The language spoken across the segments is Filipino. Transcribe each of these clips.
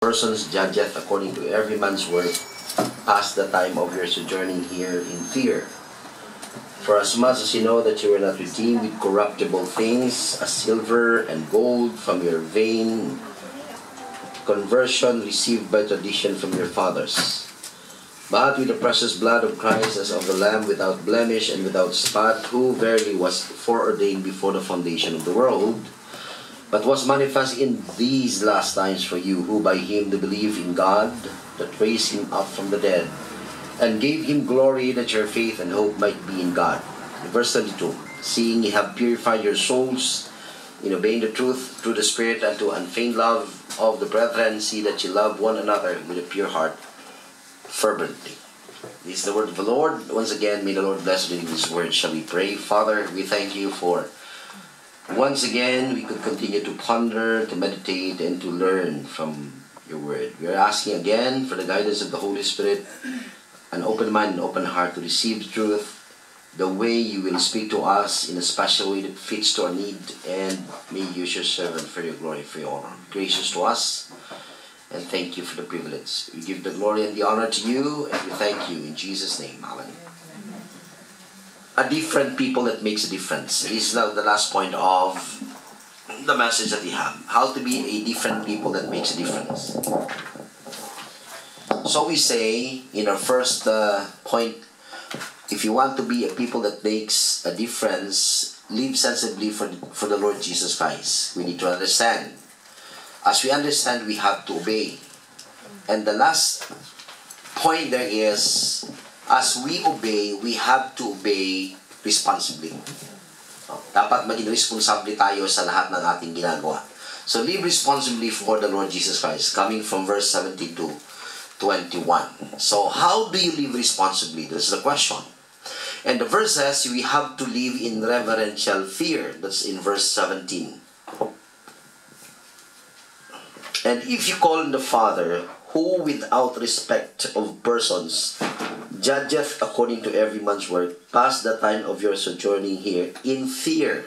persons judgeth according to every man's work, past the time of your sojourning here in fear. For as much as you know that you were not redeemed with corruptible things, as silver and gold from your vain conversion received by tradition from your fathers, but with the precious blood of Christ as of the Lamb, without blemish and without spot, who verily was foreordained before the foundation of the world, but was manifest in these last times for you, who by him do believe in God, that raised him up from the dead, and gave him glory, that your faith and hope might be in God. Verse 32, seeing ye have purified your souls in obeying the truth through the Spirit unto unfeigned love of the brethren, see that ye love one another with a pure heart fervently. This is the word of the Lord. Once again, may the Lord bless reading this word. Shall we pray? Father, we thank you for once again we could continue to ponder, to meditate, and to learn from your word. We are asking again for the guidance of the Holy Spirit, an open mind and open heart to receive truth, the way you will speak to us in a special way that fits to our need, and may you use your servant for your glory, for your honor. Gracious to us, and thank you for the privilege. We give the glory and the honor to you, and we thank you in Jesus' name. Amen. A different people that makes a difference. This is now the last point of the message that we have. How to be a different people that makes a difference. So we say in our first point, if you want to be a people that makes a difference, live sensibly for the Lord Jesus Christ. We need to understand. As we understand, we have to obey. And the last point there is, as we obey, we have to obey responsibly. Dapat maging responsable tayo sa lahat ng ating ginagawa. So live responsibly for the Lord Jesus Christ. Coming from verse 17 to 21. So how do you live responsibly? This is the question. And the verse says, we have to live in reverential fear. That's in verse 17. And if you call on the Father, who without respect of persons judgeth according to every man's work, past the time of your sojourning here in fear.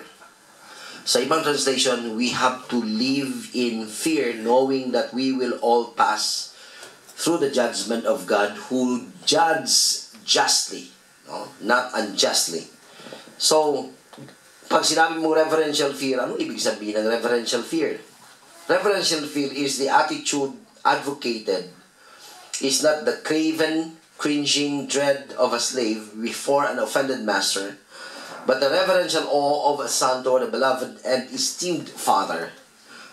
Sa ibang translation, we have to live in fear, knowing that we will all pass through the judgment of God, who judges justly, no? Not unjustly. So, pag sinabi mong reverential fear, ano ibig sabihin ng reverential fear? Reverential fear is the attitude advocated, is not the craven, cringing dread of a slave before an offended master, but the reverential awe of a son toward a beloved and esteemed father,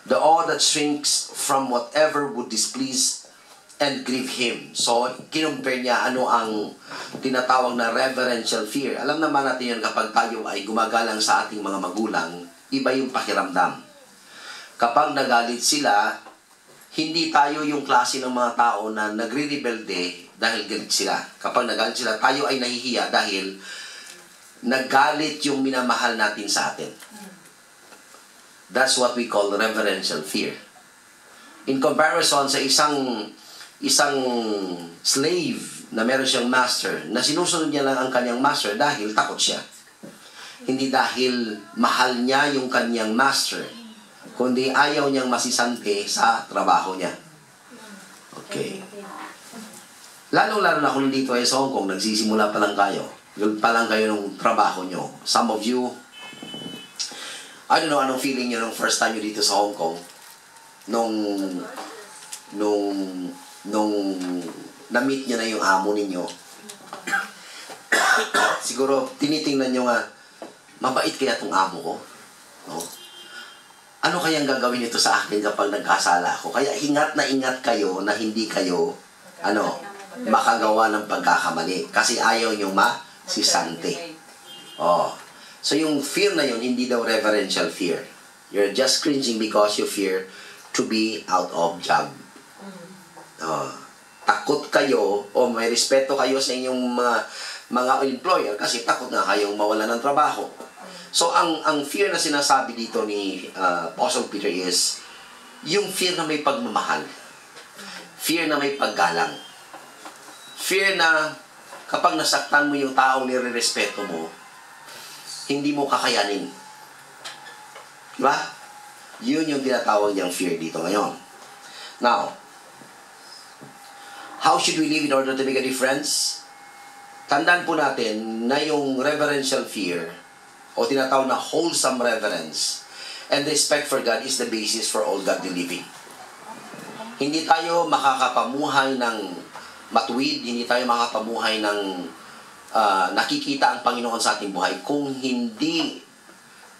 the awe that shrinks from whatever would displease and grieve him. So, kinumpare niya ano ang tinatawag na reverential fear. Alam naman natin yan, kapag tayo ay gumagalang sa ating mga magulang, iba yung pakiramdam. Kapag nagalit sila, hindi tayo yung klase ng mga tao na nagre-rebelde dahil galit sila. Kapag nagalit sila, tayo ay nahihiya dahil nagalit yung minamahal natin sa atin. That's what we call reverential fear. In comparison sa isang slave na meron siyang master, na sinusunod niya lang ang kanyang master dahil takot siya. Hindi dahil mahal niya yung kanyang master, kundi ayaw niyang masisante sa trabaho niya. Okay. Lalo-lalo na kung dito ay sa Hong Kong, nagsisimula pa lang kayo ng trabaho nyo. Some of you, I don't know anong feeling nyo nung first time nyo dito sa Hong Kong, nung na-meet nyo na yung amo ninyo. Siguro, tinitingnan nyo nga, mabait kaya itong amo ko? No? Ano kayang gagawin nito sa akin kapag nagkasala ako? Kaya ingat na ingat kayo na hindi kayo, makagawa ng pagkakamali. Kasi ayaw nyo masisante. Oh. So yung fear na yun, hindi daw reverential fear. You're just cringing because you fear to be out of job. Takot kayo o may respeto kayo sa inyong mga employer kasi takot na kayong mawala ng trabaho. So ang fear na sinasabi dito ni Apostle Peter is yung fear na may pagmamahal. Fear na may paggalang. Fear na kapag nasaktan mo yung taong nire-respeto mo, hindi mo kakayanin. Diba? Yun yung tinatawag niyang fear dito ngayon. Now, How should we live in order to make a difference? Tandaan po natin na yung reverential fear o tinatawag na wholesome reverence and respect for God is the basis for all godly living. Hindi tayo makakapamuhay ng matuwid, hindi tayo makakapamuhay ng nakikita ang Panginoon sa ating buhay kung hindi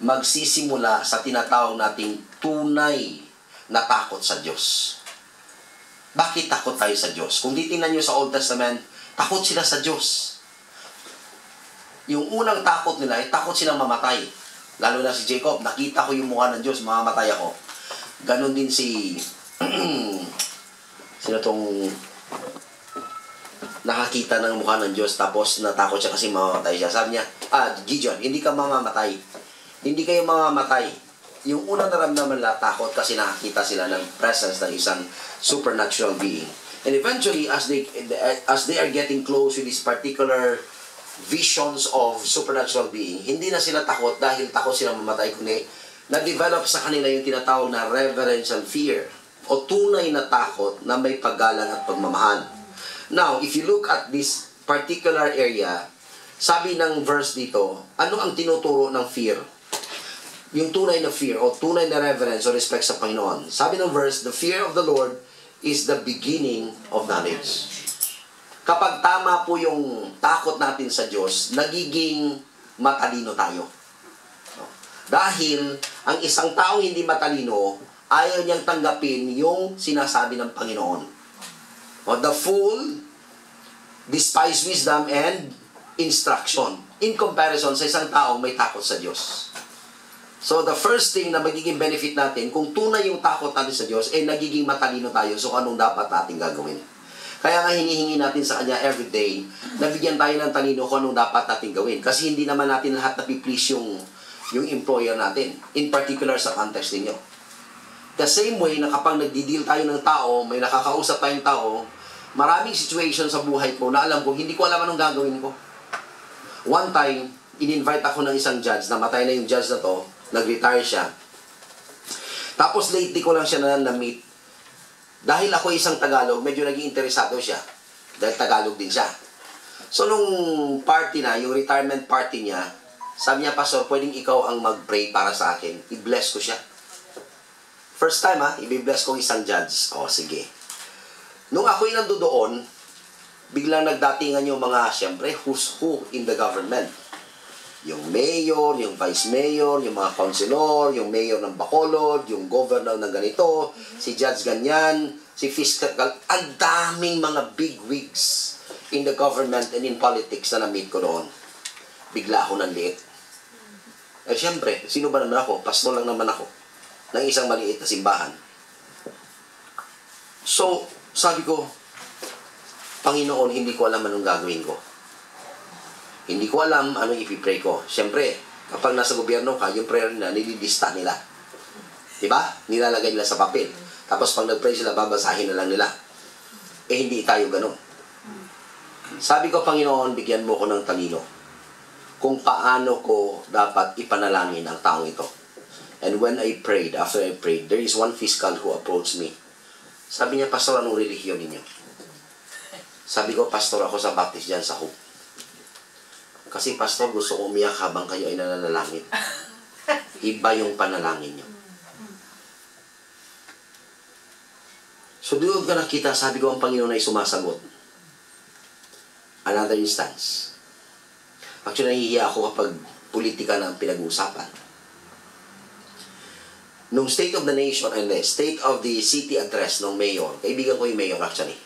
magsisimula sa tinatawag nating tunay na takot sa Diyos. Bakit takot tayo sa Diyos? Kung titingnan nyo sa Old Testament, takot sila sa Diyos. Yung unang takot nila ay takot silang mamatay. Lalo na si Jacob, nakita ko yung mukha ng Diyos, mamamatay ako. Ganon din si sino tong nakakita ng mukha ng Diyos tapos natakot siya kasi mamamatay siya. Sabi niya, Gideon, hindi ka mamamatay. Hindi kayo mamamatay. Yung unang naramdaman nila, takot kasi nakakita sila ng presence ng isang supernatural being. And eventually, as they are getting close with these particular visions of supernatural being, hindi na sila takot dahil takot silang mamatay, kundi na-develop sa kanila yung tinatawag na reverential fear o tunay na takot na may paggalang at pagmamahal. Now, if you look at this particular area, sabi ng verse dito, ano ang tinuturo ng fear? Yung tunay na fear o tunay na reverence o respect sa Panginoon. Sabi ng verse, the fear of the Lord is the beginning of knowledge. Kapag tama po yung takot natin sa Diyos, nagiging matalino tayo. Dahil ang isang taong hindi matalino, ayaw niyang tanggapin yung sinasabi ng Panginoon. The fool despise wisdom and instruction in comparison sa isang taong may takot sa Diyos. So the first thing na magiging benefit natin, kung tunay yung takot natin sa Diyos, nagiging matalino tayo so anong dapat natin gagawin. Kaya nga hinihingi natin sa Kanya every day, nabigyan tayo ng talino kung anong dapat natin gawin. Kasi hindi naman natin lahat napiplease yung employer natin. In particular sa context ninyo. The same way na kapag nagdi-deal tayo ng tao, may nakakausap tayong tao, maraming situation sa buhay ko na alam ko, hindi ko alam anong gagawin ko. One time, in-invite ako ng isang judge, namatay na yung judge na to, nag-retire siya. Tapos lately ko lang siya na-meet. Dahil ako isang Tagalog, medyo naging interesado siya. Dahil Tagalog din siya. So nung party na, yung retirement party niya, sabi niya, Pastor, pwedeng ikaw ang mag-pray para sa akin. I-bless ko siya. First time i-bless ko isang judge. Sige. Nung ako'y nandoon, biglang nagdatingan yung mga, siyempre, who's who in the government. Yung mayor, yung vice mayor, yung mga councilor, yung mayor ng Bacolod, yung governor ng ganito, si judge ganyan, si fiscal, ang daming mga big wigs in the government and in politics na na-meet ko doon. Bigla ako nanliit. Siyempre, sino ba naman ako? Pastor lang naman ako ng isang maliit na simbahan. So, sabi ko, Panginoon, hindi ko alam anong gagawin ko. Hindi ko alam anong ipipray ko. Siyempre, kapag nasa gobyerno ka, yung prayer nila, nililista nila. Diba? Nilalagay nila sa papel. Tapos pag nag-pray sila, babasahin na lang nila. Hindi tayo ganun. Sabi ko, Panginoon, bigyan mo ko ng talino kung paano ko dapat ipanalangin ang taong ito. And when I prayed, after I prayed, there is one fiscal who approached me. Sabi niya, Pastor, anong relihiyon ninyo? Sabi ko, Pastor, ako sa Baptist dyan sa Hope. Kasi Pastor, gusto ko umiyak habang kayo ay nananalangin. Iba yung panalangin nyo. So doon ka nakita, sabi ko ang Panginoon ay sumasagot. Another instance. Actually, nahihiya ako kapag politika na ang pinag-uusapan. Nung State of the Nation and the State of the City Address ng Mayor, kaibigan ko yung Mayor actually,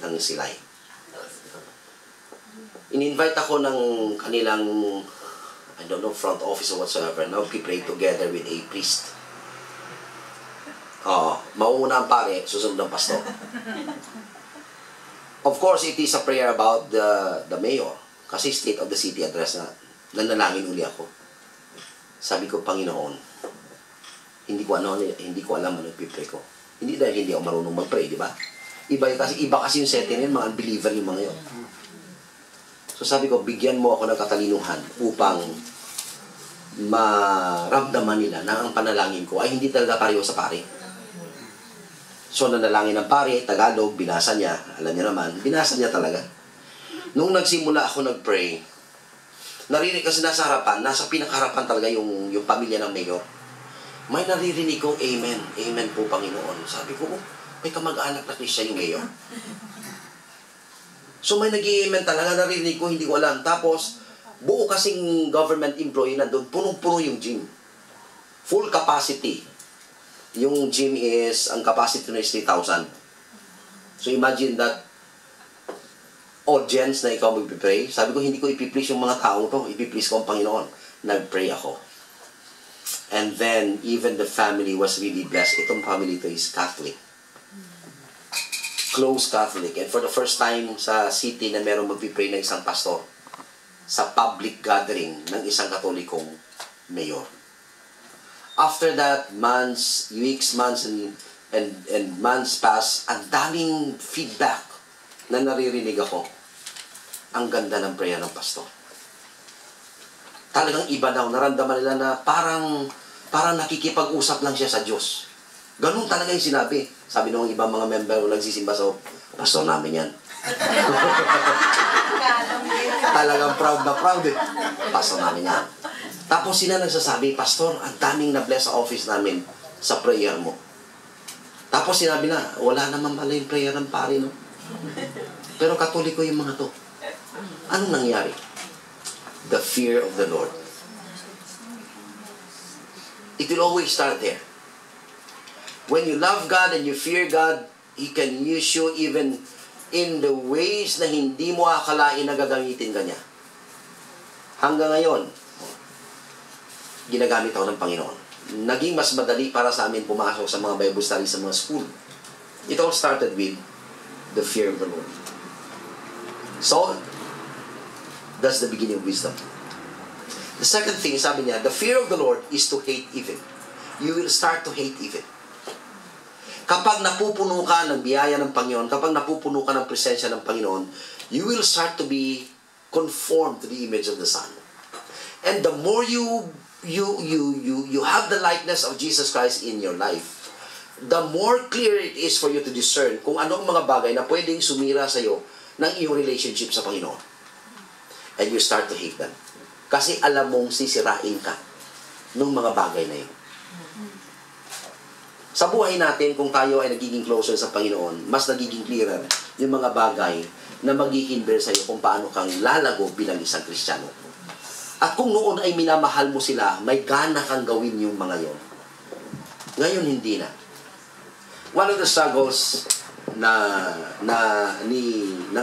ng Silay. In-invite ako ng kanilang, I don't know, front office or whatsoever. Now, we pray together with a priest. Mauuna ang pare, susunod ng pastor. Of course, it is a prayer about the mayor. Kasi State of the City Address na nanalangin uli ako. Sabi ko, Panginoon, hindi ko alam ano ipipray ko. Hindi dahil hindi ako marunong mag-pray, di ba? Iba kasi yung setting yun, mga unbeliever yung mga yun. So sabi ko, bigyan mo ako ng katalinuhan upang maramdaman nila na ang panalangin ko ay hindi talaga pareho sa pare. So, nanalangin ng pare, Tagalog, binasa niya. Alam niya naman, binasa niya talaga. Nung nagsimula ako nag-pray, narinig kasi nasa harapan, nasa pinakaharapan talaga yung pamilya ng mayor. May naririnig kong amen. Amen po, Panginoon. Sabi ko, oh, may kamag-anak na Christian yung mayor. So, may nag-i-amen talaga, narinig ko, hindi ko alam. Tapos, buo kasing government employee na doon, punong-puno yung gym. Full capacity. Yung gym is, ang capacity na is 3,000. So imagine that audience na ikaw mag-pray. Sabi ko, hindi ko ipiplease yung mga taong to. Ipiplease ko ang Panginoon. Nag-pray ako. And then, even the family was really blessed. Itong family to is Catholic. Close Catholic. And for the first time sa city na merong mag-pray na isang pastor sa public gathering ng isang katolikong mayor. After that, weeks, months, and months pass, ang daming feedback na naririnig ako. Ang ganda ng prayer ng pastor. Talagang iba daw, naramdaman nila na parang nakikipag-usap lang siya sa Diyos. Ganun talaga yung sinabi. Sabi ng ibang mga member na nagsisimba sa pastor namin yan. Talagang proud na proud eh. Pastor namin yan. Tapos sila nagsasabi, Pastor, ang daming na-bless sa office namin sa prayer mo. Tapos sinabi na, wala naman pala yung prayer ng pare, no? Pero katoliko yung mga to. Anong nangyari? The fear of the Lord. It will always start there. When you love God and you fear God, He can use you even in the ways na hindi mo akalain na gagamitin ka niya. Hanggang ngayon, ginagamit ako ng Panginoon. Naging mas madali para sa amin pumasok sa mga Bible studies sa mga school. It all started with the fear of the Lord. So, that's the beginning of wisdom. The second thing, sabi niya, the fear of the Lord is to hate evil. You will start to hate evil. Kapag napupuno ka ng biyaya ng Panginoon, kapag napupuno ka ng presensya ng Panginoon, you will start to be conformed to the image of the Son. And the more you have the likeness of Jesus Christ in your life, the more clear it is for you to discern kung anong mga bagay na pwedeng sumira sa iyo ng iyong relationship sa Panginoon. And you start to hate them. Kasi alam mong sisirain ka ng mga bagay na yun. Sa buhay natin, kung tayo ay nagiging closer sa Panginoon, mas nagiging clearer yung mga bagay na mag-i-hinber sa iyo kung paano kang lalago bilang isang Kristiyano. At kung noon ay minamahal mo sila, may gana kang gawin yung mga yon. Ngayon, hindi na. One of the struggles ng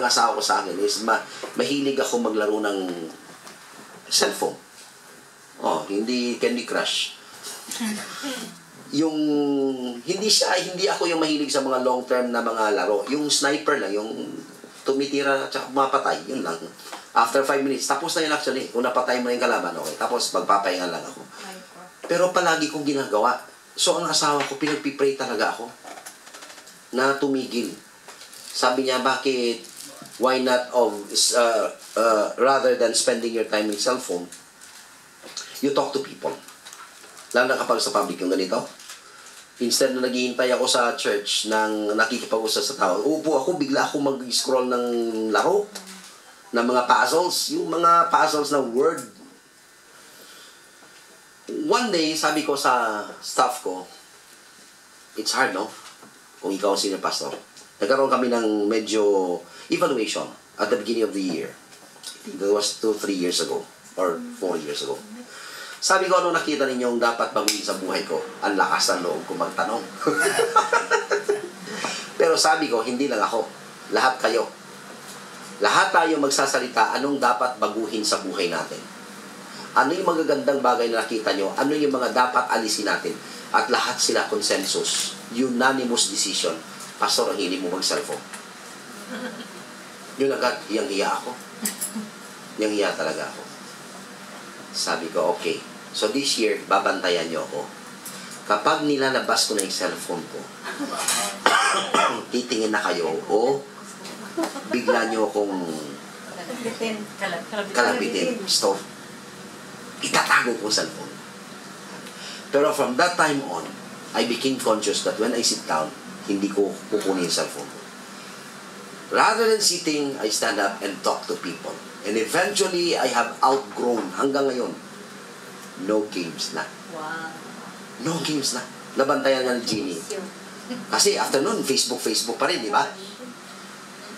asawa ko sa akin is mahilig ako maglaro ng cellphone. Hindi Candy Crush. Hindi ako yung mahilig sa mga long-term na mga laro. Yung sniper lang, yung tumitira at mapatay, yun lang. After 5 minutes, tapos na yun actually. Kung napatay mo na yung kalaban, okay. Tapos magpapahinga lang ako. Pero palagi kong ginagawa. So ang asawa ko, pinagpipray talaga ako na tumigil. Sabi niya, bakit, why not rather than spending your time in cellphone, you talk to people. Lalo na kapag sa public yung ganito. Instead na naghihintay ako sa church nang nakikipag-usap sa tao, upo ako, bigla ako mag-scroll ng laro, ng mga puzzles, yung mga puzzles na word. One day, sabi ko sa staff ko, it's hard, no? Kung ikaw ang senior pastor. Nagkaroon kami ng medyo evaluation at the beginning of the year. That was 2-3 years ago, or 4 years ago. Sabi ko, ano nakita ninyong dapat baguhin sa buhay ko? Ang lakas ng loob ko magtanong. Pero sabi ko, hindi lang ako. Lahat kayo. Lahat tayo magsasalita, anong dapat baguhin sa buhay natin? Ano yung magagandang bagay na nakita nyo? Ano yung mga dapat alisin natin? At lahat sila consensus. Unanimous decision. Pastor, ang hilig mo mag-cellphone. Yun agad, hiyang-hiya ako. Hiyang-hiya talaga ako. Sabi ko, okay. So this year, babantayan nyo ako. Kapag nilalabas ko na yung cellphone ko, titingin na kayo o bigla nyo akong kalabitin. Stop. Itatago ko cellphone. Pero from that time on, I became conscious that when I sit down, hindi ko kukunin yung cellphone. Rather than sitting, I stand up and talk to people. And eventually, I have outgrown, hanggang ngayon, no games na. Wow. No games na. Nabantayan nga ni Jeannie. Kasi after nun, Facebook pa rin, di ba?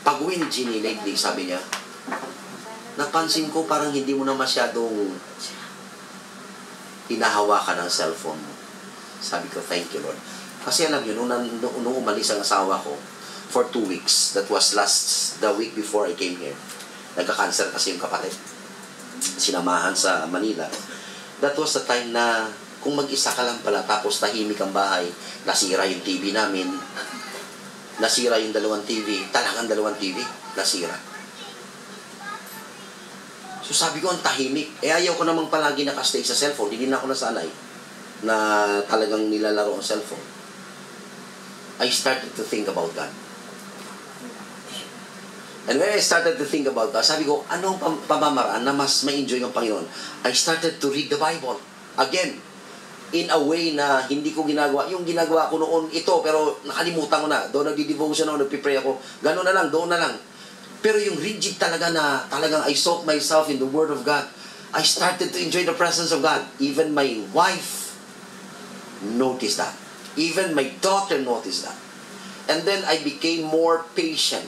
Pag-uwi ni Jeannie lately, sabi niya, napansin ko parang hindi mo na masyadong hinahawakan ng cellphone mo. Sabi ko, thank you, Lord. Kasi alam niyo, nung umalis ang asawa ko, for 2 weeks, that was the week before I came here. Nagka-cancer kasi yung kapatid. Sinamahan sa Manila. That was the time na kung mag-isa ka lang pala, tapos tahimik ang bahay, nasira yung TV namin, nasira yung 2 TV, talagang 2 TV, nasira. So sabi ko, ang tahimik. Ayaw ko namang palagi nakastay sa cellphone. Hindi na ako nasanay na talagang nilalaro ang cellphone. I started to think about God. And when I started to think about God, sabi ko, anong pamamaraan na mas ma-enjoy ng Panginoon? I started to read the Bible. Again, in a way na hindi ko ginagawa. Yung ginagawa ko noon, ito, pero nakalimutan ko na. Doon nagdi-devotion ako, nagpipray ako. Gano'n na lang, doon na lang. Pero yung rigid talaga na, talagang I soak myself in the Word of God. I started to enjoy the presence of God. Even my wife noticed that. Even my daughter noticed that. And then I became more patient.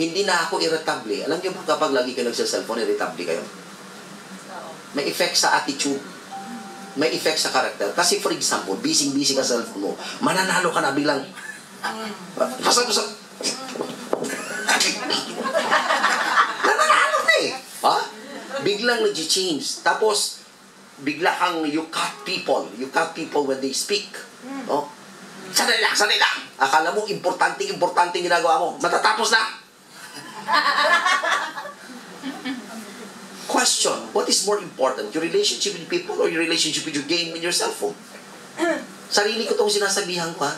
Hindi na ako irritable. Alam niyo ba kapag lagi kayo nagsa-cellphone, irritable kayo? May effect sa attitude. May effect sa character. Kasi for example, busy ka sa cellphone mo, mananalo ka na biglang, basta nananalo na eh. Ha? Biglang nag-change. Tapos, bigla kang you cut people. You cut people when they speak. Oh. Sanay lang. Akala mo, importante ginagawa mo. Matatapos na. Question, what is more important? Your relationship with people or your relationship with your game and your cellphone? Sarili ko itong sinasabihan ko, ha?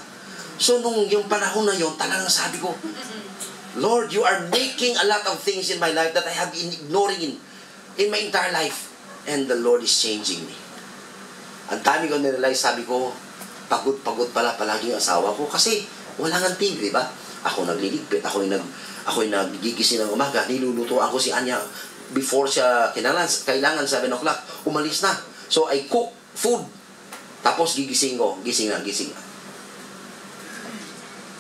So, nung yung panahon na yun, talagang sabi ko, Lord, you are making a lot of things in my life that I have been ignoring in my entire life. And the Lord is changing me. Ang dami ko nirealize, sabi ko, pagod pala palagi yung asawa ko kasi wala nang TV, di ba? Ako nagliligpit, ako yung nagigising ng umaga, nilulutuan ko si Anya before siya kailangan 7 o'clock, umalis na. So I cook food, tapos gising na.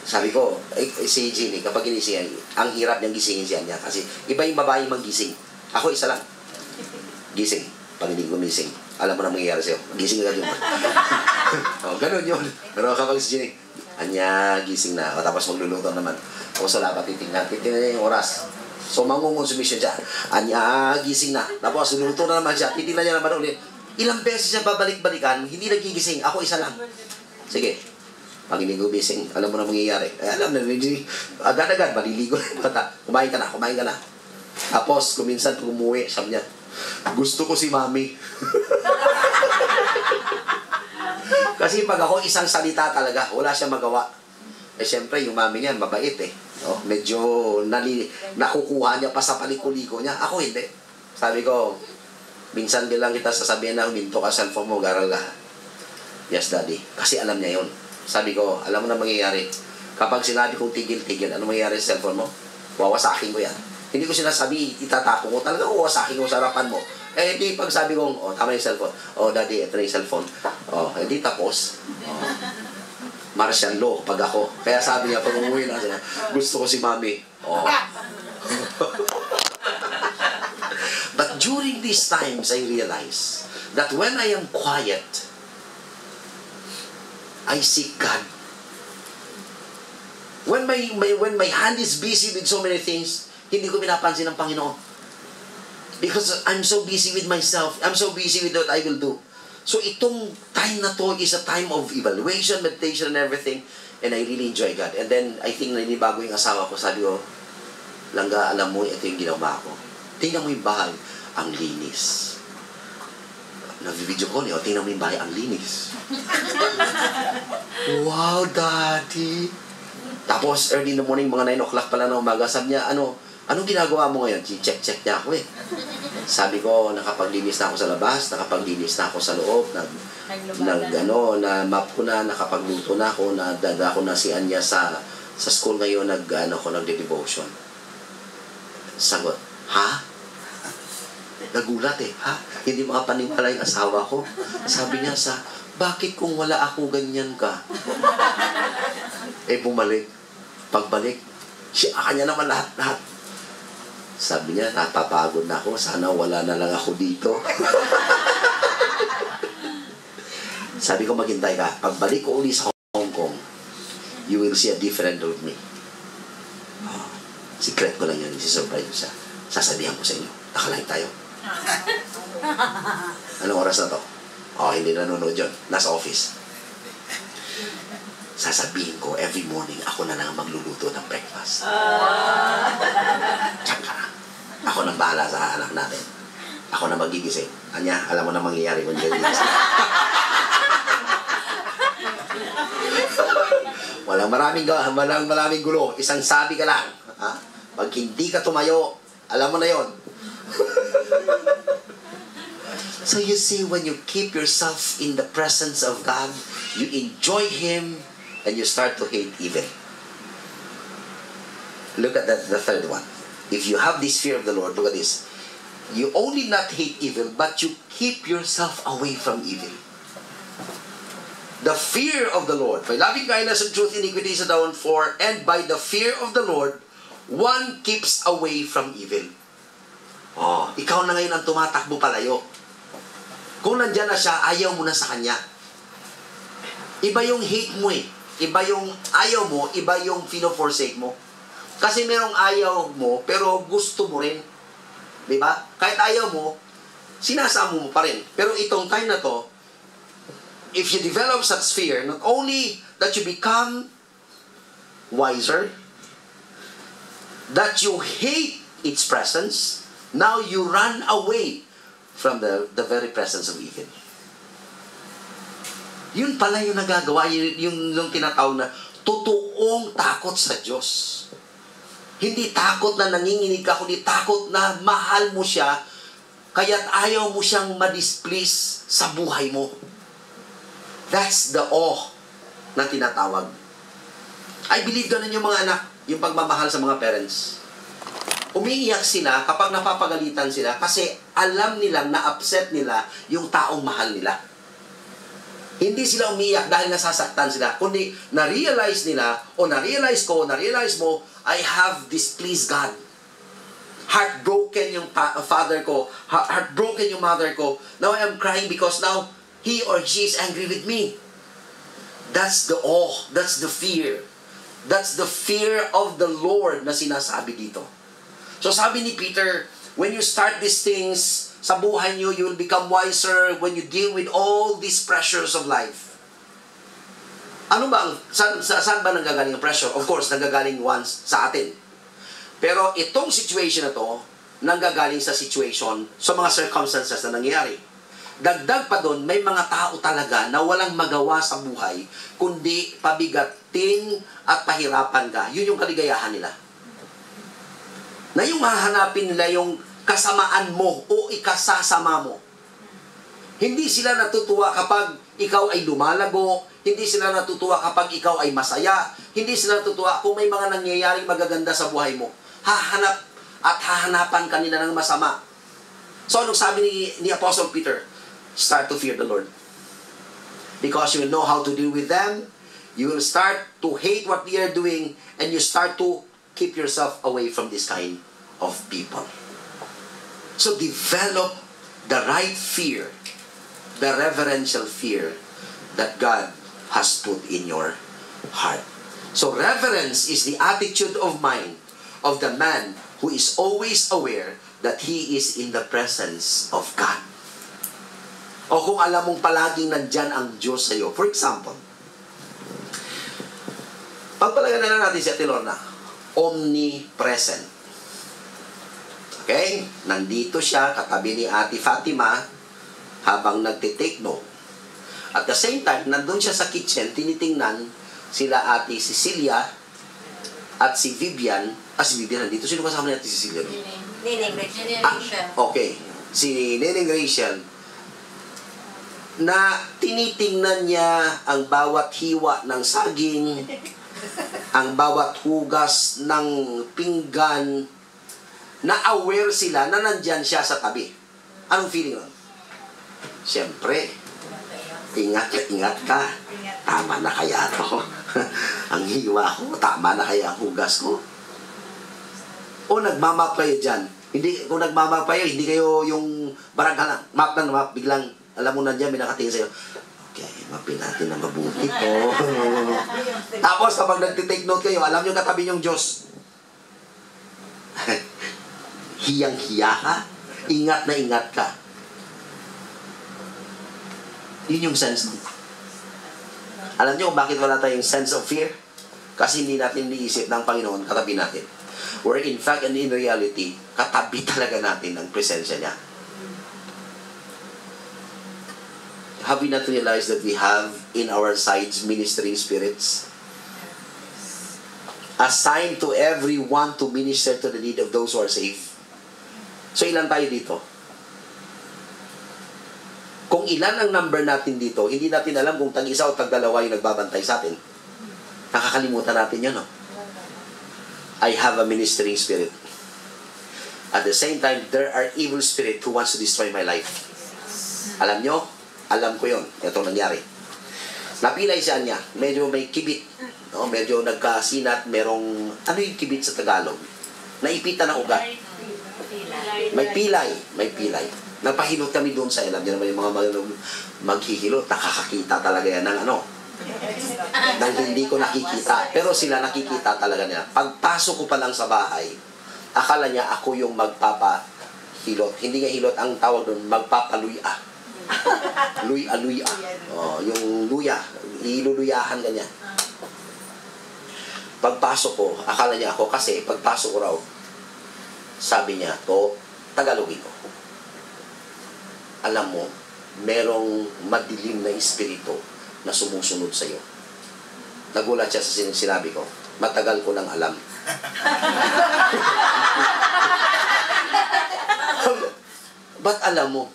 Sabi ko, si Jenny, kapag ginising, ang hirap niyang gisingin si Anya kasi iba yung babae mag-gising. Ako isa lang. Gising. Pag hindi gumising, alam mo na mangyayari sa'yo. Gising agad yun. Ganun yun. Pero kapag si Jenny, Anya, gising na. O, tapos magluluto naman. Tapos wala pa titingnan yung oras. So, mangungonsumisyon siya. Anya, gising na. Tapos luluto na naman siya. Titingnan niya naman ulit. Ilang beses siya babalik-balikan, hindi nagigising. Ako isa lang. Sige. Pag hindi gumising, alam mo na mangyayari. Alam na, agad-agad, maliligo na yung bata. Kumain ka na. Tapos, kuminsan umuwi, sabi niya, gusto ko si Mami. Kasi pag ako isang salita talaga, wala siyang magawa. Eh, syempre, yung mami niya, mabait eh. No? Medyo nakukuha niya pa sa paliko-liko niya. Ako hindi. Sabi ko, minsan bilang kita sasabihin na, minto ka cellphone mo, garal ka. Yes, Daddy. Kasi alam niya yun. Sabi ko, alam mo na mangyayari. Kapag sinabi kong tigil-tigil, ano mangyayari sa cellphone mo? Wawasakin ko yan. Hindi ko sinasabi, itatapon ko. Talaga wawasakin ko sa harapan mo. Eh, hindi pag sabi kong, oh, tama yung cellphone. Oh, Daddy, ito na yung cellphone. Oh, hindi tapos. Oh. Martial law pag ako. Kaya sabi niya, pag umuwi na siya, gusto ko si Mami. Oh. But during these times, I realize that when I am quiet, I seek God. When my hand is busy with so many things, hindi ko pinapansin ng Panginoon. Because I'm so busy with myself. I'm so busy with what I will do. So itong time na to is a time of evaluation, meditation, and everything. And I really enjoy God. And then, I think nanibago yung asawa ko. Sabi ko, Langga, alam mo, ito yung ginawa ko. Tingnan mo yung bahay. Ang linis. Nag-video call niyo, tingnan mo yung bahay. Ang linis. Wow, Daddy. Tapos, early in the morning, mga 9 o'clock pala na umaga, sabi niya, Anong ginagawa mo ngayon? Check niya ako eh. Sabi ko, nakapaglinis na ako sa labas, nakapaglinis na ako sa loob, na map ko na, nakapagluto na ako, nadada ko na si Anya sa school ngayon, nagde-devotion. Sagot, ha? Nagulat eh, ha? Hindi makapaniwala yung asawa ko. Sabi niya bakit kung wala ako ganyan ka? Bumalik. Pagbalik, kanya naman lahat. Sabi niya, napapagod na ako. Sana wala na lang ako dito. Sabi ko, maghintay ka. Pagbalik ko uli sa Hong Kong, you will see a different of me. Secret ko lang yun. Isi-surprise ko siya. Sasabihan ko sa inyo. Nakalain tayo. Anong oras na to? Hindi nanonood yun. Nasa office. Sasabihin ko, every morning, ako na lang magluluto ng breakfast. Tsaka, ako nang bahala sa anak natin. Ako na magigising. Anya, alam mo na mangyayari kung gigising. Walang maraming gulo. Isang sabi ka lang. Ha? Pag hindi ka tumayo, alam mo na yon. So you see, when you keep yourself in the presence of God, you enjoy Him, and you start to hate evil. Look at the third one. If you have this fear of the Lord, look at this. You only not hate evil, but you keep yourself away from evil. The fear of the Lord. By loving kindness and truth, iniquity is atoned for, and by the fear of the Lord, one keeps away from evil. Ikaw na ngayon ang tumatakbo palayo. Kung nandyan na siya, ayaw mo na sa kanya. Iba yung hate mo eh. Iba yung ayaw mo, iba yung fino-forsake mo. Kasi merong ayaw mo, pero gusto mo rin. Diba? Kahit ayaw mo, sinasama mo pa rin. Pero itong time na to, if you develop such fear, not only that you become wiser, that you hate its presence, now you run away from the very presence of evil. Yun pala yung nagagawa, yung tinatawag na totoong takot sa Diyos. Hindi takot na nanginginig ka, kundi takot na mahal mo siya, kaya't ayaw mo siyang ma-displease sa buhay mo. That's the awe na tinatawag. I believe ganun yung mga anak, yung pagmamahal sa mga parents. Umiiyak sila kapag napapagalitan sila kasi alam nilang na-upset nila yung taong mahal nila. Hindi sila umiiyak dahil nasasaktan sila, kundi na-realize nila, o na-realize ko, na-realize mo, I have displeased God. Heartbroken yung father ko, heartbroken yung mother ko. Now I am crying because now he or she is angry with me. That's the awe, that's the fear. That's the fear of the Lord na sinasabi dito. So sabi ni Peter, when you start these things sa buhay nyo, you will become wiser when you deal with all these pressures of life. Ano ba, saan ba nanggagaling ang pressure? Of course, nanggagaling once sa atin. Pero itong situation na to, nanggagaling sa situation, sa mga circumstances na nangyayari. Dagdag pa doon, may mga tao talaga na walang magawa sa buhay, kundi pabigatin at pahirapan ka. Yun yung kaligayahan nila. Na yung hahanapin nila yung kasamaan mo o ikasasama mo. Hindi sila natutuwa kapag ikaw ay lumalago, hindi sila natutuwa kapag ikaw ay masaya, hindi sila natutuwa kung may mga nangyayaring magaganda sa buhay mo. Hahanap at hahanapan kanila ng masama. So anong sabi ni Apostle Peter? Start to fear the Lord. Because you will know how to deal with them, you will start to hate what they are doing, and you start to keep yourself away from this kind of people. So develop the right fear, the reverential fear that God has put in your heart. So reverence is the attitude of mind of the man who is always aware that he is in the presence of God. O kung alam mong palaging nandyan ang Diyos sa iyo. For example, pagpalagan na lang natin si Ate Lorna, omnipresent. Okay? Nandito siya, katabi ni Ate Fatima, habang nagtitake note. At the same time, nandun siya sa kitchen, tinitingnan sila Ate Cecilia, At si Vivian nandito. Sino kasama natin si Cecilia? Neneng Rachel. Okay. Si Neneng Rachel, na tinitingnan niya ang bawat hiwa ng saging, ang bawat hugas ng pinggan, na aware sila na nandyan siya sa tabi. Anong feeling nun? Siyempre, ingat ka. Tama na kaya to? Ang hiwa ko, tama na kaya ang hugas ko? O nagmamap kayo dyan? Hindi, kung nagmamap kayo, hindi kayo yung barangka map ng map, biglang, alam mo na dyan, may nakatingin sa'yo. Okay, mapin natin na mabuti to. Tapos kapag nagtitake note kayo, alam nyo katabi yung Diyos. Hiyang-hiya ka, ingat na ingat ka. Yun yung sense nun. Alam nyo kung bakit wala tayong sense of fear? Kasi hindi natin iniisip ng Panginoon katabi natin. Where in fact and in reality, katabi talaga natin ang presensya niya. Have we not realized that we have in our sides ministering spirits? Assigned to everyone to minister to the need of those who are safe. So ilan tayo dito? Kung ilan ang number natin dito, hindi natin alam kung tag-isa o tag-dalawa yung nagbabantay sa atin. Nakakalimutan natin yun, no? I have a ministering spirit. At the same time, there are evil spirit who wants to destroy my life. Alam nyo? Alam ko yun. Ito nangyari. Napilay siya niya. Medyo may kibit. No? Medyo nagkasinat. Merong, ano yung kibit sa Tagalog? Naipitan ng ugat. May pilay. May pilay. Napahilot kami doon sa alam niyo naman yung mga maghihilot. Nakakakita talaga yan ng ano. Nang hindi ko nakikita. Pero sila nakikita talaga nila. Pagpasok ko pa lang sa bahay, akala niya ako yung magpapahilot. Hindi nga hilot ang tawag doon, magpapaluya. Luya. Oh, yung luya. Iluluyahan ka niya. Pagpasok ko, akala niya ako kasi pagpasok ko raw, sabi niya, to, Tagalogin ko. Alam mo, merong madilim na espiritu na sumusunod sa iyo. Nagulat siya sa sinabi ko. Matagal ko nang alam. Ba't alam mo?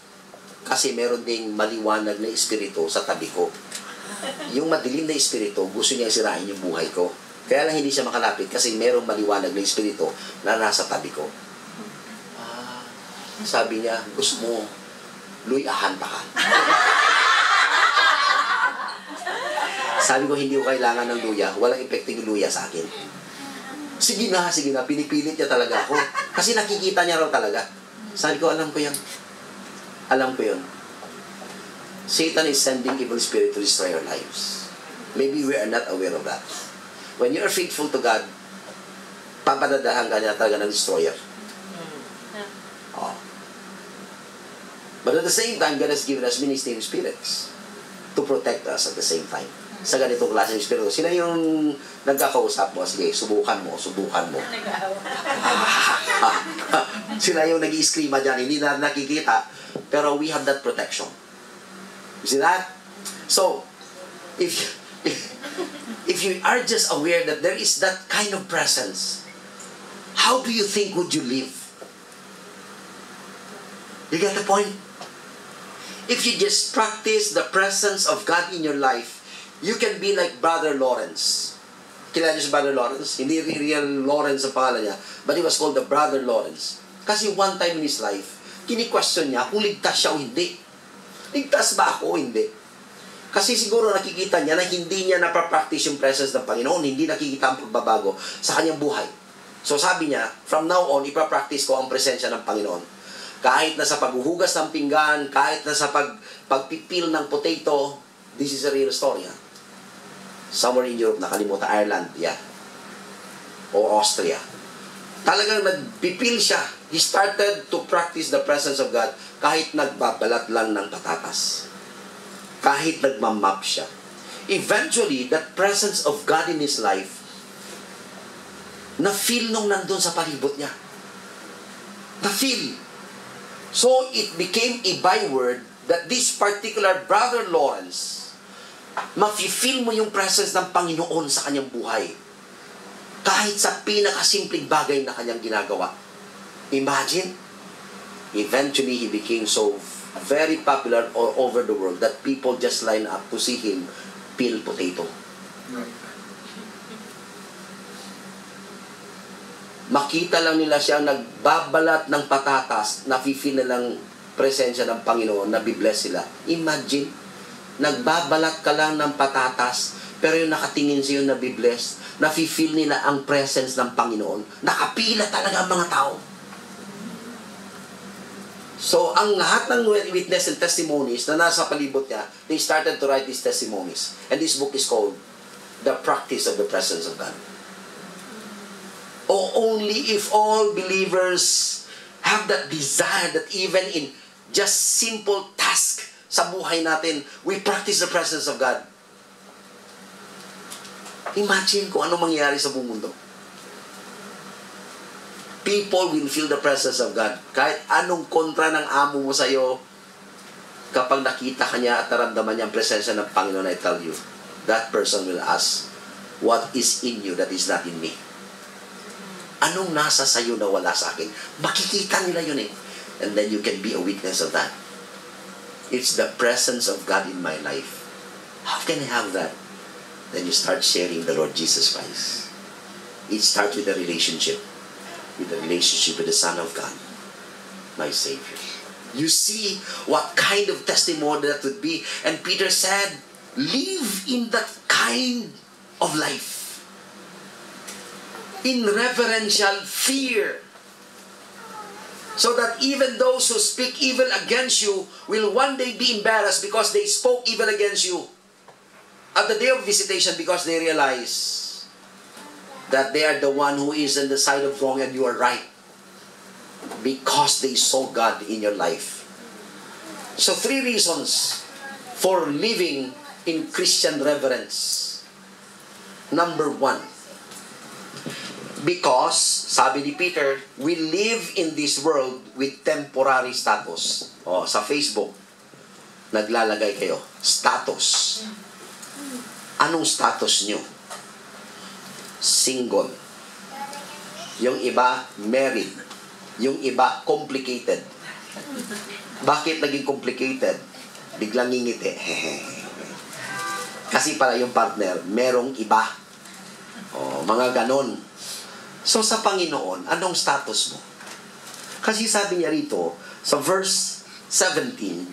Kasi meron ding maliwanag na espiritu sa tabi ko. Yung madilim na espiritu, gusto niya sirain yung buhay ko. Kaya lang hindi siya makalapit kasi merong maliwanag na espiritu na nasa tabi ko. Sabi niya, gusto mo luyahan pa ka. Sabi ko, hindi ko kailangan ng luya. Walang epekting luya sa akin. Sige na. Pinipilit niya talaga ako. Kasi nakikita niya raw talaga. Sabi ko, alam ko yan. Alam ko yun. Satan is sending evil spirit to destroy our lives. Maybe we are not aware of that. When you are faithful to God, papadadahan ka niya talaga ng destroyer. Oh. But at the same time, God has given us ministering spirits to protect us at the same time. Sa ganitong klase ng espiritu, sila yung nagkakausap mo, sige, subukan mo. Sila yung nag-i-screama dyan, hindi na nakikita, pero we have that protection. You see that? So, if you are just aware that there is that kind of presence, how do you think would you live? You get the point? If you just practice the presence of God in your life, you can be like Brother Lawrence. Kilala niyo si Brother Lawrence? Hindi real Lawrence ang pangalan niya, but he was called the Brother Lawrence. Kasi one time in his life, kini-question niya kung ligtas siya o hindi. Ligtas ba ako o hindi? Kasi siguro nakikita niya na hindi niya napapractice yung presence ng Panginoon, hindi nakikita ang pagbabago sa kanyang buhay. So sabi niya, from now on, ipapractice ko ang presensya ng Panginoon. Kahit na sa paghuhugas ng pinggan, kahit na sa pagpipil ng potato, this is a real story. Somewhere in Europe, nakalimutan, Ireland, o Austria. Talagang nagpipil siya. He started to practice the presence of God kahit nagbabalat lang ng patatas. Kahit nagmamap siya. Eventually, that presence of God in his life, na-feel nung nandun sa palibot niya. Na-feel. So, it became a byword that this particular Brother Lawrence, mafe-feel mo yung presence ng Panginoon sa kanyang buhay. Kahit sa pinakasimpleng bagay na kanyang ginagawa. Imagine, eventually he became so very popular all over the world that people just line up to see him peel potato. Makita lang nila siya nagbabalat ng patatas, nafe-feel na lang presensya ng Panginoon, nabibless sila. Imagine, nagbabalat ka lang ng patatas, pero yung nakatingin sa'yo nabibless, nafe-feel nila ang presence ng Panginoon. Nakapila talaga ang mga tao. So, ang lahat ng witness and testimonies na nasa palibot niya, they started to write these testimonies. And this book is called The Practice of the Presence of God. Oh, only if all believers have that desire that even in just simple task sa buhay natin, we practice the presence of God. Imagine kung ano mangyayari sa buong mundo. People will feel the presence of God. Kahit anong kontra ng amo mo sa'yo, kapag nakita ka niya at naramdaman niya ang presensya ng Panginoon, I tell you, that person will ask, what is in you that is not in me? Anong nasa sa'yo na wala sa akin? Makikita nila yun eh. And then you can be a witness of that. It's the presence of God in my life. How can I have that? Then you start sharing the Lord Jesus Christ. It starts with a relationship. With the relationship with the Son of God, my Savior. You see what kind of testimony that would be. And Peter said, live in that kind of life. In reverential fear. So that even those who speak evil against you will one day be embarrassed because they spoke evil against you at the day of visitation, because they realize that they are the one who is on the side of wrong and you are right. Because they saw God in your life. So 3 reasons for living in Christian reverence. Number 1. Because, sabi ni Peter, we live in this world with temporary status. O, sa Facebook, naglalagay kayo, status. Anong status nyo? Single. Yung iba, married. Yung iba, complicated. Bakit naging complicated? Biglang ngingiti. Kasi pala yung partner, merong iba. O, mga ganon. So sa Panginoon, anong status mo? Kasi sabi niya rito, sa verse 17,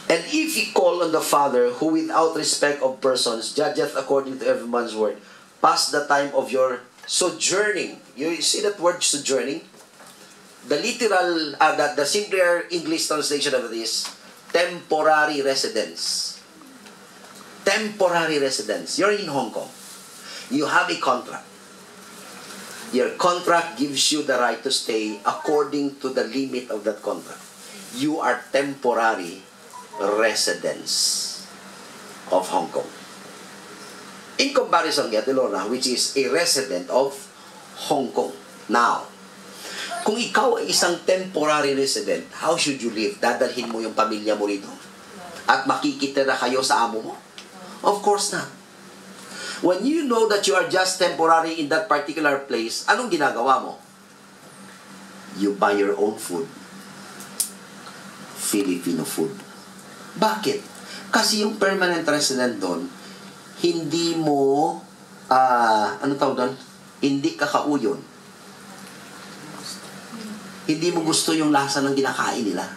and if ye call on the Father, who without respect of persons judgeth according to every man's word, pass the time of your sojourning. You see that word sojourning? The literal, the simpler English translation of it is temporary residence. Temporary residence. You're in Hong Kong. You have a contract. Your contract gives you the right to stay according to the limit of that contract. You are temporary residents of Hong Kong. In comparison, Gatilona, which is a resident of Hong Kong. Now, kung ikaw ay isang temporary resident, how should you live? Dadalhin mo yung pamilya mo rito? At makikita na kayo sa amo mo? Of course not. When you know that you are just temporary in that particular place, anong ginagawa mo? You buy your own food. Filipino food. Bakit? Kasi yung permanent resident doon, hindi mo, ano tawag doon? Hindi kakauyon. Hindi mo gusto yung lasa ng kinakain nila.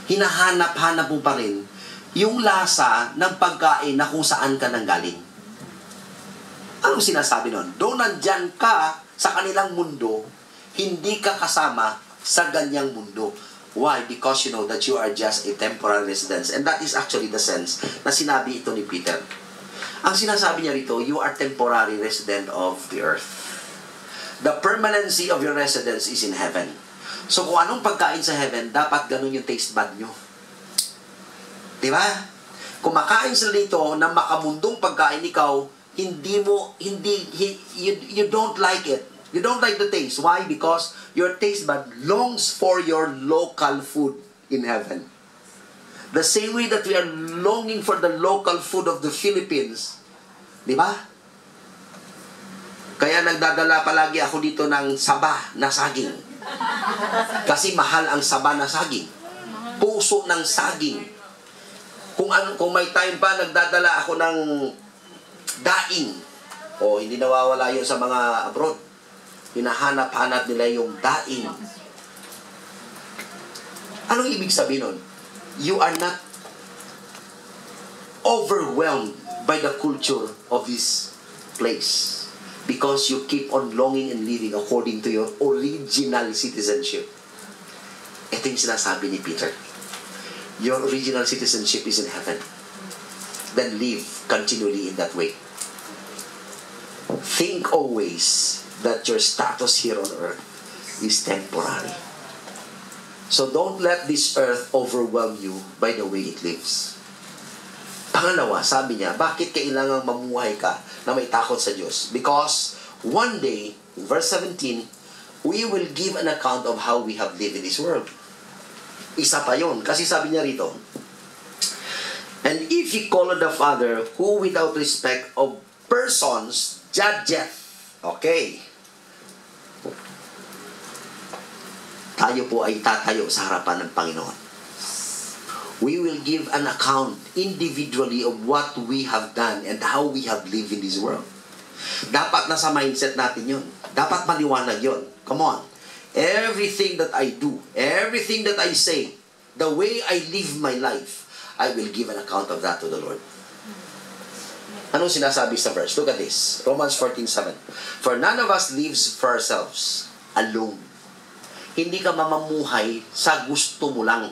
Hinahanap-hanap mo pa rin yung lasa ng pagkain na kung saan ka nanggaling. Anong sinasabi nun? Doon nandyan ka sa kanilang mundo, hindi ka kasama sa ganyang mundo. Why? Because you know that you are just a temporary residence. And that is actually the sense na sinabi ito ni Peter. Ang sinasabi niya rito, you are temporary resident of the earth. The permanency of your residence is in heaven. So kung anong pagkain sa heaven, dapat ganun yung taste bud nyo. Diba? Kung makain sila dito ng makamundong pagkain, ikaw, you don't like it. You don't like the taste. Why? Because your taste bud longs for your local food in heaven. The same way that we are longing for the local food of the Philippines. Di ba? Kaya nagdadala palagi ako dito ng saba na saging. Kasi mahal ang saba na saging. Puso ng saging. Kung may time pa, nagdadala ako ng daing. O, hindi nawawala yun sa mga abroad. Hinahanap-hanap nila yung daing. Anong ibig sabihin nun? You are not overwhelmed by the culture of this place because you keep on longing and living according to your original citizenship. Ito yung sinasabi ni Peter. Your original citizenship is in heaven. Then live continually in that way. Think always that your status here on earth is temporary. So don't let this earth overwhelm you by the way it lives. Pangalawa, sabi niya, bakit kailangang mamuhay ka na may takot sa Diyos? Because one day, verse 17, we will give an account of how we have lived in this world. Isa pa yun. Kasi sabi niya rito, and if ye call on the Father, who without respect of persons judgeth. Okay. Tayo po ay tatayo sa harapan ng Panginoon. We will give an account individually of what we have done and how we have lived in this world. Dapat nasa mindset natin yun. Dapat maliwanag yun. Come on. Everything that I do, everything that I say, the way I live my life, I will give an account of that to the Lord. Anong sinasabi sa verse? Look at this. Romans 14:7. For none of us lives for ourselves alone. Hindi ka mamamuhay sa gusto mo lang.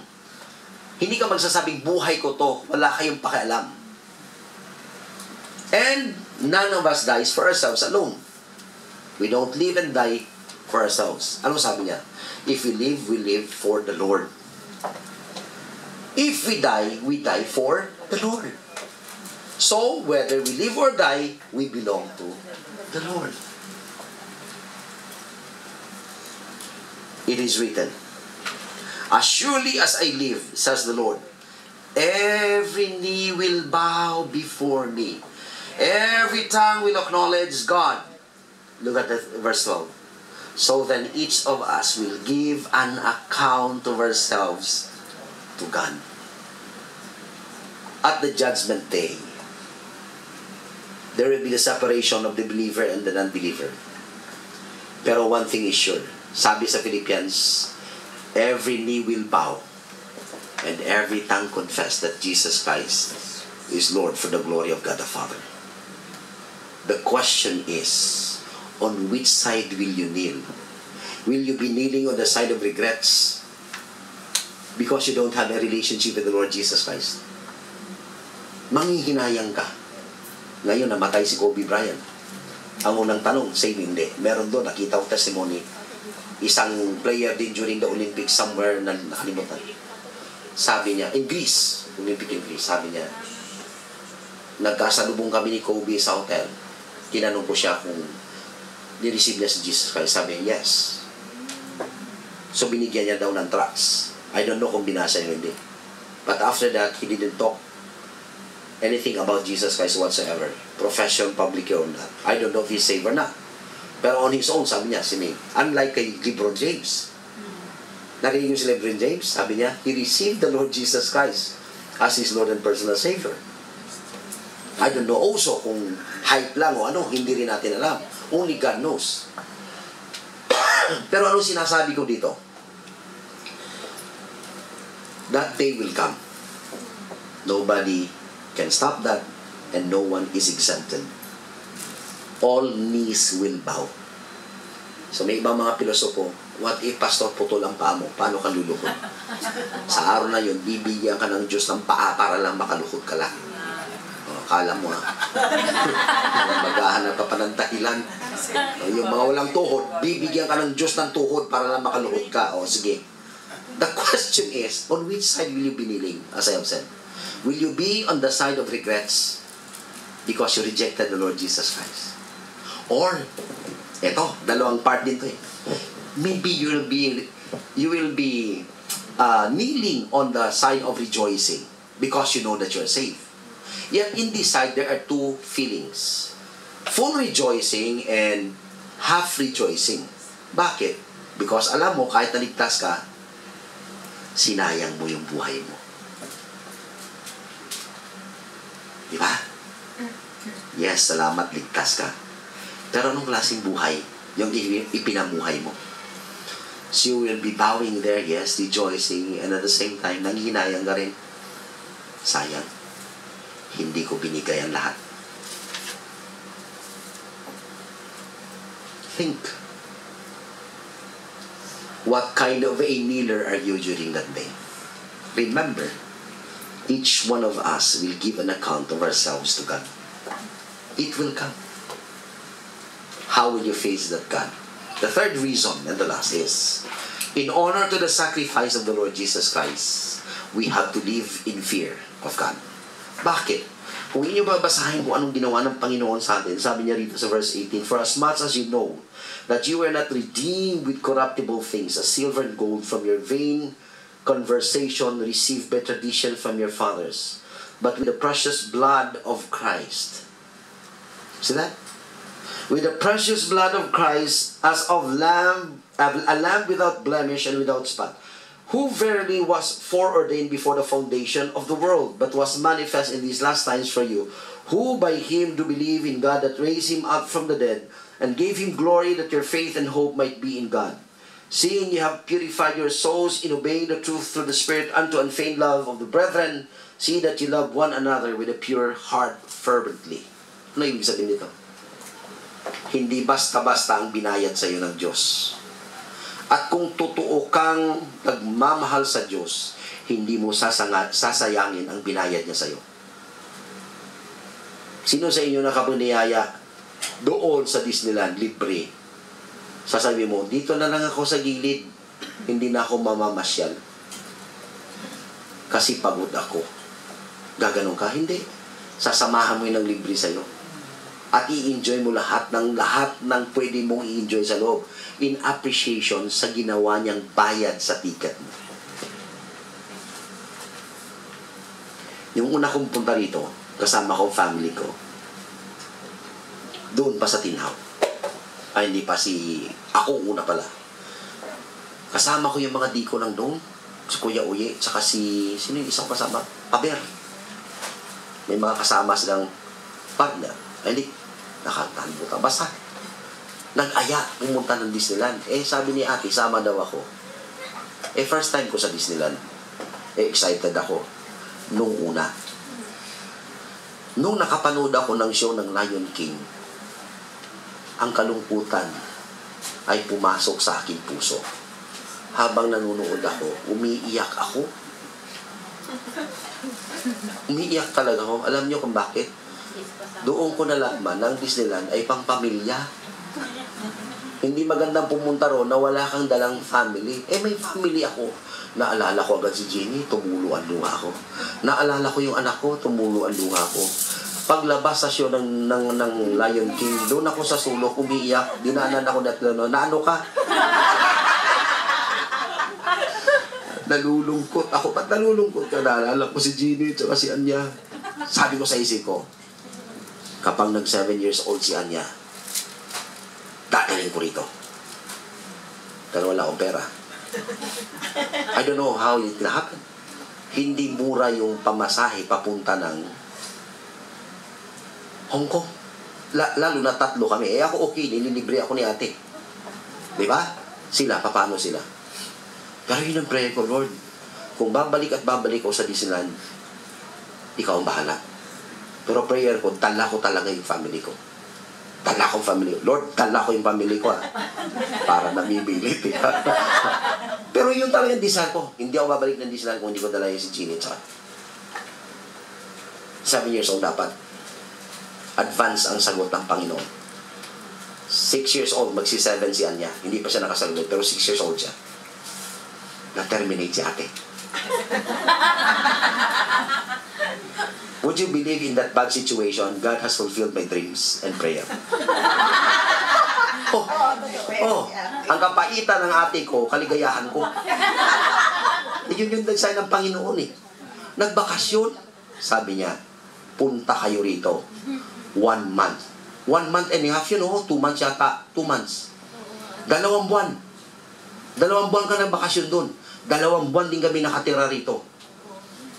Hindi ka magsasabing buhay ko to. Wala kayong pakialam. And none of us dies for ourselves alone. We don't live and die for ourselves. Ano sabi niya? If we live for the Lord. If we die for the Lord. So, whether we live or die, we belong to the Lord. It is written, as surely as I live, says the Lord, every knee will bow before me. Every tongue will acknowledge God. Look at that, verse 12. So then each of us will give an account of ourselves to God. At the judgment day, there will be the separation of the believer and the non-believer. Pero one thing is sure. Sabi sa Philippians, every knee will bow and every tongue confess that Jesus Christ is Lord for the glory of God the Father. The question is, on which side will you kneel? Will you be kneeling on the side of regrets because you don't have a relationship with the Lord Jesus Christ? Manghihinayang ka. Ngayon, namatay si Kobe Bryant. Ang unang tanong, same hindi. Meron doon, nakita ko testimony, isang player din during the Olympics somewhere na nakalimutan. Sabi niya, in Greece, Olympic in Greece, sabi niya, nagkasalubong kami ni Kobe sa hotel. Tinanong ko siya kung ni-receive niya si Jesus Christ. Sabi niya, yes. So binigyan niya daw ng tracts. I don't know kung binasa niya hindi. But after that, he didn't talk anything about Jesus Christ whatsoever. Profession, public or not. I don't know if he's saved or not. Pero on his own, sabi niya, unlike kay LeBron James. Narinig niyo si LeBron James? Sabi niya, he received the Lord Jesus Christ as his Lord and personal Savior. I don't know also kung hype lang o ano, hindi rin natin alam. Only God knows. Pero ano sinasabi ko dito? That day will come. Nobody can stop that and no one is exempted. All knees will bow. So may ibang mga pilosopo, what if pastor putol ang paa mo? Paano ka luluhod? Sa araw na yun, bibigyan ka ng Diyos ng paa para lang makaluhod ka lang. O, akala mo ha. Maghahanap ka pa ng dahilan. O, yung mga walang tuhod, bibigyan ka ng Diyos ng tuhod para lang makaluhod ka. O sige. The question is, on which side will you be kneeling, as I have said? Will you be on the side of regrets because you rejected the Lord Jesus Christ? Or, eto, dalawang part din to eh. Maybe you will be kneeling on the side of rejoicing because you know that you're saved. Yet in this side, there are two feelings. full rejoicing and half rejoicing. Bakit? Because alam mo, kahit naligtas ka, sinayang mo yung buhay mo. Diba? Yes, salamat, ligtas ka. Pero anong klaseng buhay yung ipinamuhay mo? So you will be bowing there, yes, rejoicing, and at the same time, nanghihinayang ka rin. Sayang, hindi ko binigay ang lahat. Think. What kind of a kneeler are you during that day? Remember, each one of us will give an account of ourselves to God. It will come. How will you face that God? The third reason, and the last is, in honor to the sacrifice of the Lord Jesus Christ, we have to live in fear of God. Bakit? Kung inyo babasahin kung anong ginawa ng Panginoon sa atin, sabi niya rito sa verse 18, "For as much as you know that you were not redeemed with corruptible things, as silver and gold from your vain conversation received by tradition from your fathers, but with the precious blood of Christ." See that? With the precious blood of Christ, as of a lamb without blemish and without spot, who verily was foreordained before the foundation of the world, but was manifest in these last times for you, who by him do believe in God, that raised him up from the dead, and gave him glory, that your faith and hope might be in God. Seeing you have purified your souls in obeying the truth through the Spirit unto unfeigned love of the brethren, see that you love one another with a pure heart fervently. Ano ibig sabihin nito? Hindi basta-basta ang binayad sa iyo ng Diyos. At kung totoo kang nagmamahal sa Diyos, hindi mo sasayangin ang binayad niya sa iyo. Sino sa inyo nakabuniyaya doon sa Disneyland, libre? Sasabi mo, dito na lang ako sa gilid, hindi na ako mamamasyal. Kasi pagod ako. Gaganon ka? Hindi. Sasamahan mo yun ng libre sa iyo. At i-enjoy mo lahat ng pwede mong i-enjoy sa loob in appreciation sa ginawa niyang bayad sa ticket mo. Yung una kong punta rito, kasama ko family ko, doon pa sa Tinhaw. Ay, hindi pa ako una pala. Kasama ko yung mga diko ng doon, si Kuya Uye, tsaka sino yung isang kasama? Paber. May mga kasama silang partner. Ay, hindi. Nakatalimutan. Basta, nag-aya, pumunta ng Disneyland. Sabi ni ate, sama daw ako. First time ko sa Disneyland. Excited ako. Nung una. Nung nakapanood ako ng show ng Lion King, ang kalungkutan ay pumasok sa aking puso. Habang nanonood ako, umiiyak ako. Umiiyak talaga ako. Alam niyo kung bakit? Doon ko nalaman ng Disneyland ay pang-pamilya. Hindi magandang pumunta ron na wala kang dalang family. May family ako. Naalala ko agad si Jenny, tumulo ang luha ko. Naalala ko yung anak ko, tumulo ang luha ko. Paglabas sa show ng Lion King, doon ako sa sulok, umiiyak. Dinaanan ako na ano ka? Nalulungkot. Ako, ba't nalulungkot ka? Naalala ko si Jenny at si Anya. Sabi ko sa isip ko, kapag nag 7 years old si Anya, dadalhin ko rito. Pero wala akong pera. I don't know how it happened. Hindi mura yung pamasahe papunta ng Hong Kong. Lalo na 3 kami. Ako okay, nililibre ako ni ate. Diba? Sila, paano sila? Pero yun ang prayer ko, Lord. Kung babalik ako sa Disneyland, ikaw ang bahala. Pero prayer ko, tala ko talaga yung family ko. Tala ko yung family ko. Lord, tala ko yung family ko, para namibilit. Pero yun talaga yung desire ko. Hindi ako babalik ng Disneyland kung hindi ko dala yung si Ginny. 7 years old dapat. Advance ang sagot ng Panginoon. 6 years old, magsi-7 si Anya. Hindi pa siya nakasagot, pero 6 years old siya. Na-terminate si ate. Would you believe in that bad situation, God has fulfilled my dreams and prayer? Ang kapaitan ng ate ko, kaligayahan ko. Yun yung design ng Panginoon eh. Nagbakasyon, sabi niya, punta kayo rito. 1 month. 1 month and a half yun, 2 months yata. 2 months. 2 buwan. 2 buwan ka ng bakasyon doon. 2 buwan din kami nakatira rito.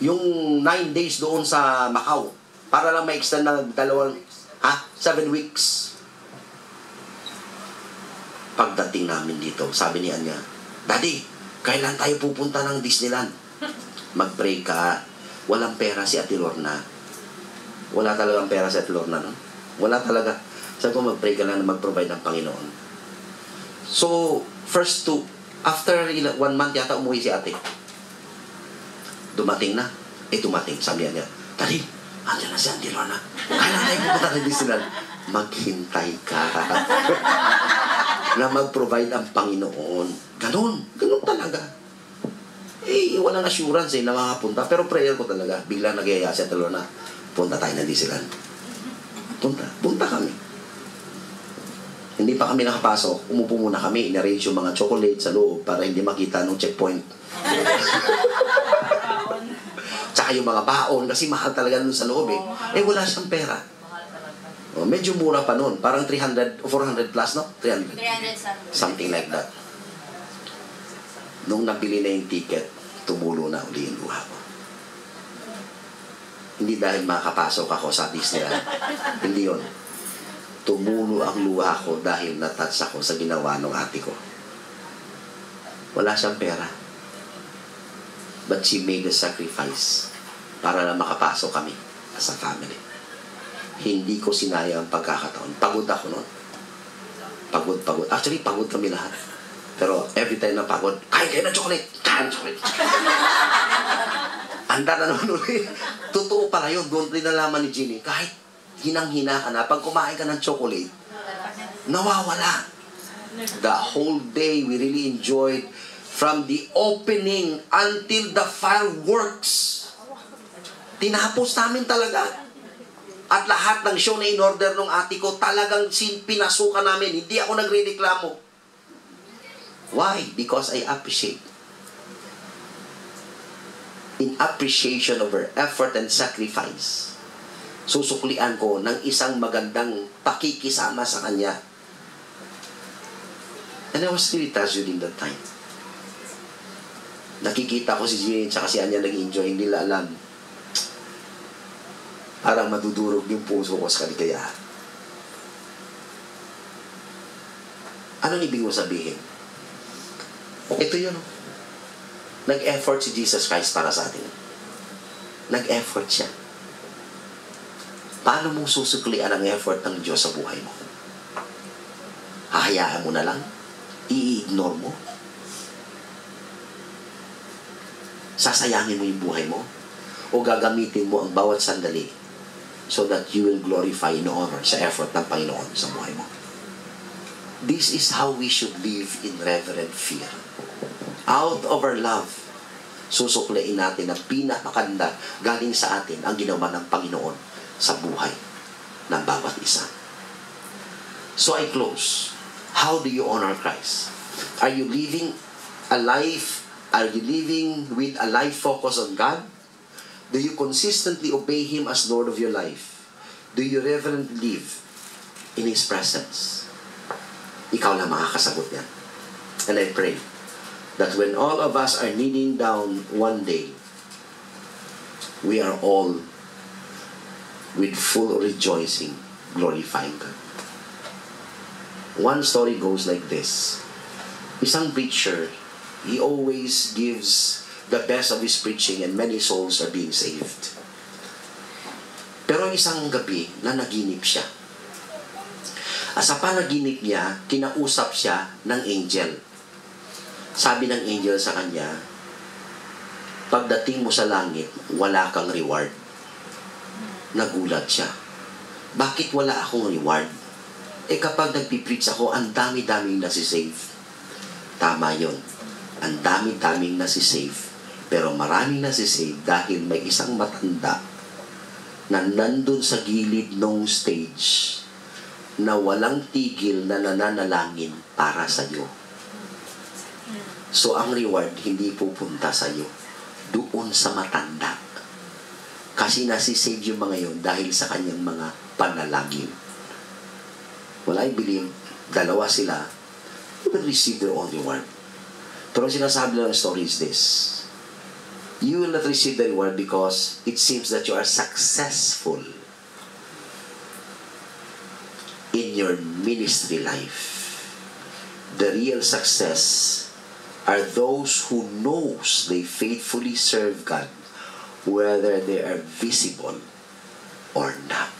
Yung 9 days doon sa Macau. Para lang ma-extend na 7 weeks. Pagdating namin dito, sabi ni Anya, Daddy, kailan tayo pupunta ng Disneyland? Mag-pray ka. Walang pera si Ate Lorna. Wala talagang pera si Ate Lorna, no? Wala talaga. Sabi ko, mag-pray ka lang na mag-provide ng Panginoon. So, after 1 month yata, umuwi si ate. Dumating na. Dumating. Sabi niya, Daddy, andyan na si Ate Lorna. Kailan tayo pupunta ng Disneyland? Maghintay ka. Na mag-provide ang Panginoon. Ganon talaga. Walang assurance na makapunta. Pero prayer ko talaga. Bigla nag-iaya si Ate Lorna. Punta tayo ng Disneyland. Punta kami. Hindi pa kami nakapasok. Umupo muna kami. In-arrange yung mga chocolate sa loob para hindi makita nung checkpoint. Tsaka yung mga baon. Kasi mahal talaga nun sa loob wala siyang pera. Medyo mura pa nun. Parang 300 o 400 plus, no? 300. 300 Something like that. Nung nabili na yung ticket, tumulo na uli yung luha ko. Hindi dahil makapasok ako sa Disneyland. Hindi yun. Tumulo ang luha ko dahil natouch ako sa ginawa ng ate ko. Wala siyang pera. But she made a sacrifice para na makapasok kami as a family. Hindi ko sinayang ang pagkakataon. Pagod ako noon. Pagod. Actually, pagod kami lahat. Pero every time na pagod, kain kayo ng chocolate! Kain ng chocolate! Anda na naman ulit. Totoo pala yun. Doon rin nalaman ni Ginny. Kahit hinang-hina ka na, pag kumain ka ng chocolate, nawawala. The whole day, we really enjoyed from the opening until the fireworks. Tinapos namin talaga. At lahat ng show na in-order ng ate ko, talagang pinasukan namin. Hindi ako nagre-reklamo. Why? Because I appreciate. In appreciation of her effort and sacrifice, susuklian ko ng isang magandang pakikisama sa kanya. And I was really touched during that time. Nakikita ko si Jean at si Anya nag-enjoy, hindi nila alam. Parang madudurog yung puso ko sa kaligayaan. Anong ibig mo sabihin? Ito yun. Nag-effort si Jesus Christ para sa atin. Nag-effort siya. Paano mo susuklian ang effort ng Diyos sa buhay mo? Hahayaan mo na lang? I-ignore mo? Sasayangin mo yung buhay mo? O gagamitin mo ang bawat sandali so that you will glorify and honor sa effort ng Panginoon sa buhay mo? This is how we should live in reverent fear. Out of our love, susuklain natin na pinakaganda galing sa atin ang ginawa ng Panginoon sa buhay ng bawat isa. So I close. How do you honor Christ? Are you living a life? Are you living with a life focus on God? Do you consistently obey Him as Lord of your life? Do you reverently live in His presence? Ikaw lang makakasagot yan. And I pray that when all of us are kneeling down one day, we are all with full rejoicing, glorifying God. One story goes like this. Isang preacher, he always gives the best of his preaching and many souls are being saved. Pero isang gabi, nanaginip siya. Sa panaginip niya, kinausap siya ng angel. Sabi ng angel sa kanya, pagdating mo sa langit, wala kang reward. Nagulat siya. Bakit wala akong reward? Kapag nagpipreach ako, ang dami-daming nasisave. Tama yun. Ang dami-daming nasisave. Pero maraming nasisave dahil may isang matanda na nandun sa gilid ng stage na walang tigil na nananalangin para sa iyo. So, ang reward hindi pupunta sa iyo. Doon sa matanda. Kasi nasisave yung mga yun dahil sa kanyang mga panalangin. Well, I believe, dalawa sila, who will receive their own reward. Pero sinasabi lang ng story is this: you will not receive the reward because it seems that you are successful in your ministry life. The real success are those who knows they faithfully serve God, whether they are visible or not.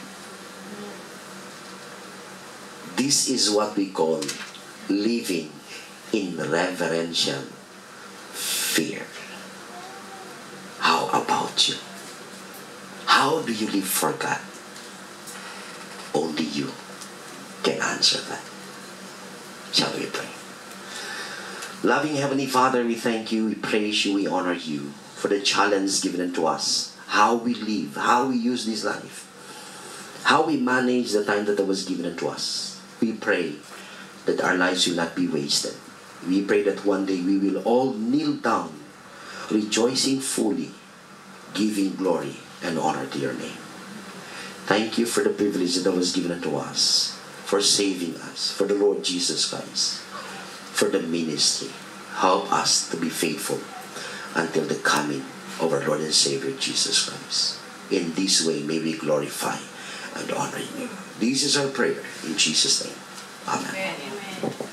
This is what we call living in reverential fear. How about you? How do you live for God? Only you can answer that. Shall we pray? Loving Heavenly Father, we thank you, we praise you, we honor you for the challenge given unto us. How we live, how we use this life, how we manage the time that was given unto us. We pray that our lives will not be wasted. We pray that one day we will all kneel down, rejoicing fully, giving glory and honor to your name. Thank you for the privilege that was given unto us, for saving us, for the Lord Jesus Christ, for the ministry. Help us to be faithful until the coming of our Lord and Savior Jesus Christ. In this way may we glorify and honor you. This is our prayer in Jesus' name. Amen. Amen.